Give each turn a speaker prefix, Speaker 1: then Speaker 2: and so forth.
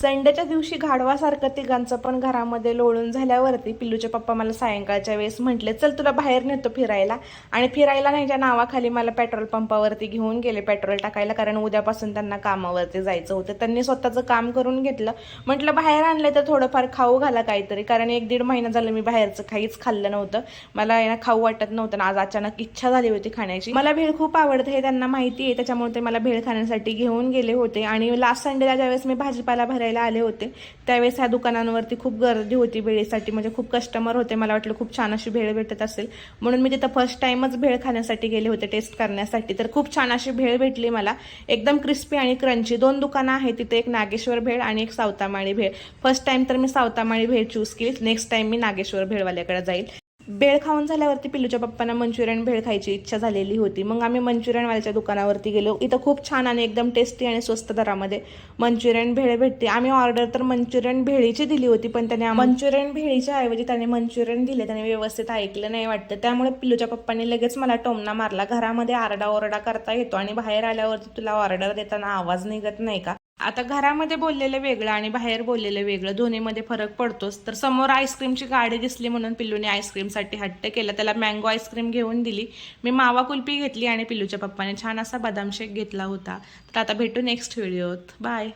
Speaker 1: संडेच्या दिवशी गाढवासारखं तिघांचं पण घरामध्ये लोळून झाल्यावरती पिल्लूचे पप्पा मला सायंकाळच्या वेळेस म्हटले, चल तुला बाहेर नेतो फिरायला. आणि फिरायला न्यायच्या नावाखाली मला पेट्रोल पंपावरती घेऊन गेले पेट्रोल टाकायला, कारण उद्यापासून त्यांना कामावरती जायचं होतं. त्यांनी स्वतःचं काम करून घेतलं. म्हटलं बाहेर आणलं तर थोडंफार खाऊ घाला काहीतरी, कारण 1-1.5 महिना झालं मी बाहेरचं काहीच खाल्लं नव्हतं. मला ना खाऊ वाटत नव्हतं. आज अचानक इच्छा झाली होती खाण्याची. मला भेळ खूप आवडते हे त्यांना माहिती आहे, त्याच्यामुळे ते मला भेळ खाण्यासाठी घेऊन गेले होते. आणि लास्ट संडेला ज्यावेळेस मी भाजीपाला भरायला आले होते त्यावेळेस ह्या दुकानांवरती खूप गर्दी होती भेळीसाठी, म्हणजे खूप कस्टमर होते. मला वाटलं खूप छान अशी भेळ भेटत असेल, म्हणून मी तिथं फर्स्ट टाइमच भेळ खाण्यासाठी गेले होते, टेस्ट करण्यासाठी. तर खूप छान अशी भेळ भेटली मला, एकदम क्रिस्पी आणि क्रंची. 2 दुकानं आहेत तिथे, एक नागेश्वर भेळ आणि एक सावतामाळी भेळ. फर्स्ट टाइम तर मी सावतामाळी भेळ चूज केली, नेक्स्ट टाइम मी नागेश्वर भेळवाल्याकडे जाईल. भेळ खाऊन झाल्यावरती पिल्लूच्या पप्पांना मंचुरियन भेळ खायची इच्छा झालेली होती. मग आम्ही मंचुरियनवाल्याच्या दुकानावरती गेलो. इथं खूप छान आणि एकदम टेस्टी आणि स्वस्त दरामध्ये मंचुरियन भेळ भेटते. आम्ही ऑर्डर तर मंचुरियन भेळीची दिली होती, पण त्याने मंचुरियन भेळीच्या ऐवजी त्याने मंचुरियन दिले. त्याने व्यवस्थित ऐकलं नाही वाटतं, त्यामुळे पिल्लूच्या पप्पांनी लगेच मला टोमणा मारला. घरामध्ये आरडाओरडा करता येतो आणि बाहेर आल्यावरती तुला ऑर्डर देताना आवाज निघत नाही का? आता घरामध्ये बोललेलं वेगळं आणि बाहेर बोललेलं वेगळं, दोन्हीमध्ये फरक पडतोच. तर समोर आईस्क्रीमची गाडी दिसली म्हणून पिल्लूने आईस्क्रीमसाठी हट्ट केला. त्याला मँगो आईस्क्रीम घेऊन दिली. मी मावा कुल्फी घेतली आणि पिल्लूच्या पप्पाने छान असा बदाम शेक घेतला होता. तर आता भेटू नेक्स्ट व्हिडिओत. बाय.